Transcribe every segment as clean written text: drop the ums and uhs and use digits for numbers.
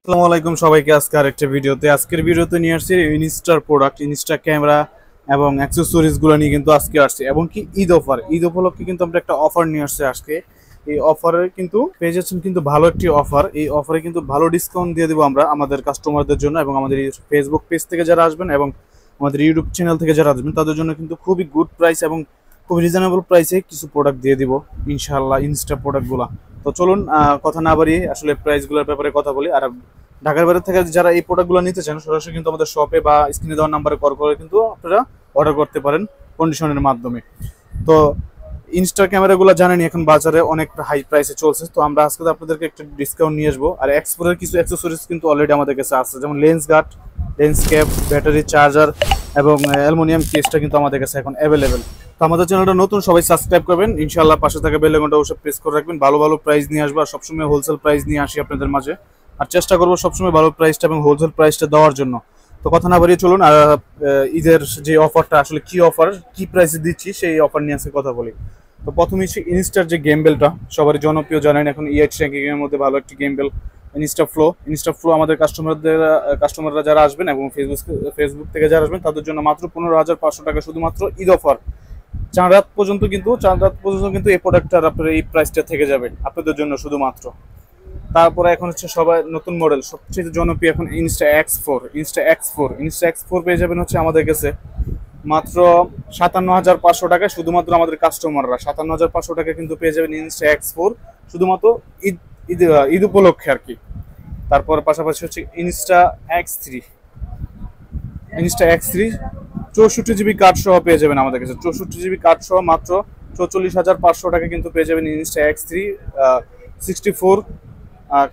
আসসালামু আলাইকুম সবাইকে। আজকের ভিডিওতে নিয়ে আসছি ইনস্টার প্রোডাক্ট, ইনস্টা ক্যামেরা এবং অ্যাক্সেসরিজগুলো নিয়ে কিন্তু আজকে আসছে। এবং কি ঈদ উপলক্ষে কিন্তু আমরা একটা অফার নিয়ে আসছি আজকে। এই অফারে কিন্তু পেয়ে যাচ্ছেন কিন্তু ভালো একটি অফার। এই অফারে কিন্তু ভালো ডিসকাউন্ট দিয়ে দেবো আমরা আমাদের কাস্টমারদের জন্য, এবং আমাদের ফেসবুক পেজ থেকে যারা আসবেন এবং আমাদের ইউটিউব চ্যানেল থেকে যারা আসবেন তাদের জন্য কিন্তু খুবই গুড প্রাইস এবং খুব রিজনেবল প্রাইসে কিছু প্রোডাক্ট দিয়ে দিব ইনশাআল্লাহ, ইনস্টা প্রোডাক্টগুলো। তো চলুন কথা না বাড়িয়ে আসলে প্রাইসগুলোর ব্যাপারে কথা বলি। আর ঢাকার বাইরে থেকে যারা এই প্রোডাক্টগুলো নিতে চান সরাসরি কিন্তু আমাদের শপে বা স্ক্রিনে দেওয়ার নাম্বারে কল করে কিন্তু আপনারা অর্ডার করতে পারেন কন্ডিশনের মাধ্যমে। তো ইনস্টা ক্যামেরাগুলো জানেন এখন বাজারে অনেক হাই প্রাইসে চলছে, তো আমরা আজকে আপনাদেরকে একটা ডিসকাউন্ট নিয়ে আসবো। আর এক্সপোর্টের কিছু অ্যাক্সেসরিজ কিন্তু অলরেডি আমাদের কাছে আছে, যেমন lens guard, lens cap, battery charger এবং অ্যালুমিনিয়াম কেসটা কিন্তু আমাদের কাছে এখন অ্যাভেলেবেল। তো আমাদের চ্যানেলটা নতুন, সবাই সাবস্ক্রাইব করবেন ইনশাআল্লাহ, পাশে থাকা বেল আইকনটা অবশ্যই প্রেস করে রাখবেন। ভালো ভালো প্রাইস নিয়ে আসবো আর সবসময় হোলসেল প্রাইস নিয়ে আসি আপনাদের মাঝে, আর চেষ্টা করবো সবসময় ভালো প্রাইসটা এবং হোলসেল প্রাইসটা দেওয়ার জন্য। তো কথা না বাড়িয়ে চলুন আর ঈদের যে অফারটা আসলে কি অফার, কি প্রাইসে দিচ্ছি সেই অফার নিয়ে আজকে কথা বলি। তো প্রথমে হচ্ছে ইনস্টার যে গেম বেলটা সবারই জনপ্রিয়, জানেন এখন ইআইট র্যাঙ্কিং এর মধ্যে ভালো একটি গেম বেল ইনস্টা ফ্লো আমাদের কাস্টমাররা যারা আসবেন এবং ফেসবুক থেকে যারা আসবেন তাদের জন্য মাত্র 15,500 টাকা, শুধুমাত্র ঈদ অফার। চার রাত পর্যন্ত কিন্তু এই প্রোডাক্টটার আপনার এই প্রাইসটা থেকে যাবে আপনাদের জন্য শুধুমাত্র। তারপরে এখন হচ্ছে সবাই নতুন মডেল সবচেয়ে জনপ্রিয় এখন ইনস্টা এক্স ফোর পেয়ে যাবেন হচ্ছে আমাদের কাছে মাত্র 57,500 টাকায়। শুধুমাত্র আমাদের কাস্টমাররা 57,500 টাকা কিন্তু পেয়ে যাবেন ইনস্টা এক্স 4, শুধুমাত্র ঈদ ঈদ ঈদ উপলক্ষে আর কি। তারপর পাশাপাশি হচ্ছে Insta x three 64 GB card সহ পেয়ে যাবেন আমাদের কাছে। 64 জিবি কার্ড সহ মাত্র 44,500 টাকা কিন্তু পেয়ে যাবেন ইনস্টা এক্স 3 64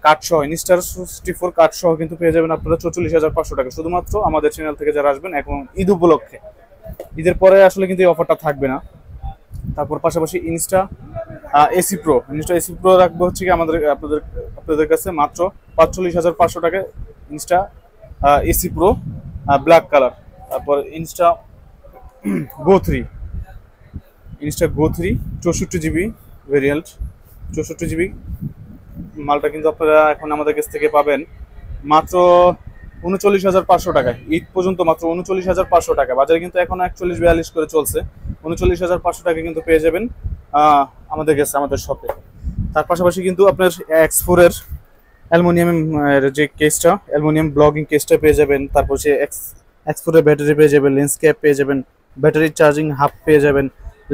কার্ড সহ। ইনস্টার 64 কার্ড সহ কিন্তু পেয়ে যাবেন আপনারা 44,500 টাকা, শুধুমাত্র আমাদের চ্যানেল থেকে যারা আসবেন এখন ঈদ উপলক্ষে। ঈদের পরে আসলে কিন্তু এই অফারটা থাকবে না। তারপর পাশাপাশি ইনস্টা এসি প্রো রাখবো হচ্ছে কি আপনাদের কাছে মাত্র 45,500 টাকায় Insta AC pro black colour. তারপর ইনস্টা গো থ্রি 64 জিবি ভেরিয়েন্ট, 64 জিবি মালটা কিন্তু আপনারা এখন আমাদের কাছ থেকে পাবেন মাত্র 39,500 টাকায়। ঈদ পর্যন্ত মাত্র 39,500 টাকা, বাজারে কিন্তু এখন 41-42 করে চলছে। 39,500 টাকা কিন্তু পেয়ে যাবেন আমাদের কাছে, আমাদের শপে। তার পাশাপাশি কিন্তু আপনার X4 এর অ্যালুমিনিয়ামের যে কেসটা, অ্যালুমিনিয়াম ব্লগিং কেসটা পেয়ে যাবেন। তারপর সে X4 এর ব্যাটারি পেয়ে যাবেন, লেন্স ক্যাপ পেয়ে যাবেন, ব্যাটারি চার্জিং হাব পেয়ে যাবেন,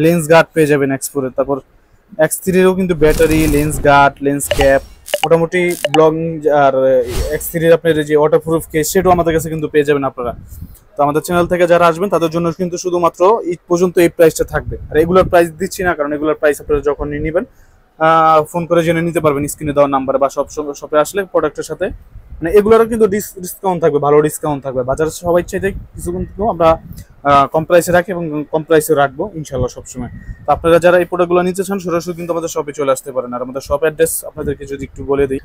লেন্স গার্ড পেয়ে যাবেন X4 এর। তারপর X3 এরও কিন্তু battery, lens guard, lens cap মোটামুটি ব্লগিং। আর X3 এর আপনার যে ওয়াটারপ্রুফ কেস সেটাও আমাদের কাছে কিন্তু পেয়ে যাবেন আপনারা। তো আমাদের চ্যানেল থেকে যারা আসবেন তাদের জন্য কিন্তু শুধুমাত্র ঈদ পর্যন্ত এই প্রাইসটা থাকবে। আর এগুলোর প্রাইস দিচ্ছি না, কারণ এগুলোর প্রাইস আপনারা যখন নেবেন ফোন করে জেনে নিতে পারবেন স্ক্রিনে দেওয়ার নাম্বারে, বা শপে আসলে প্রোডাক্টের সাথে মানে এগুলোরও কিন্তু ডিসকাউন্ট থাকবে, ভালো ডিসকাউন্ট থাকবে। বাজারে সবাই চাইতে কিছু কিন্তু আমরা কম প্রাইসে রাখি এবং কম প্রাইসে রাখবো ইনশাল্লাহ সবসময়। তো আপনারা যারা এই প্রোডাক্টগুলো নিতে চান সরাসরি কিন্তু আমাদের শপে চলে আসতে পারেন। আর আমাদের শপ অ্যাড্রেস আপনাদেরকে যদি একটু বলে দিই,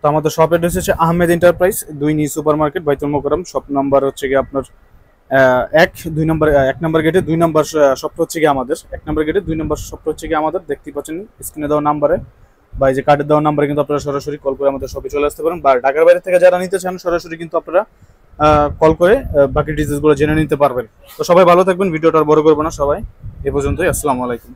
তো আমাদের শপ অ্যাড্রেস হচ্ছে Ahmed enterprise, 2 new super market, বাইতুল মোকাররম। শপ নাম্বার হচ্ছে গিয়ে আপনার 1 নম্বর গেটে 2 নম্বর শপটা হচ্ছে গিয়ে আমাদের 1 নম্বর গেটে 2 নম্বর শপটা হচ্ছে গিয়ে আমাদের। দেখতেই পাচ্ছেন স্ক্রিনে দেওয়া নাম্বারে বা এই যে কার্ডের দেওয়া নাম্বারে কিন্তু আপনারা সরাসরি কল করে আমাদের শপে চলে আসতে পারেন। বা ঢাকার বাইরে থেকে যারা নিতে চান সরাসরি কিন্তু আপনারা কল করে বাকি ডিটেইলসগুলো জেনে নিতে পারবেন। তো সবাই ভালো থাকবেন, ভিডিওটা আর বড় করবো না, সবাই এ পর্যন্তই। আসসালামু আলাইকুম।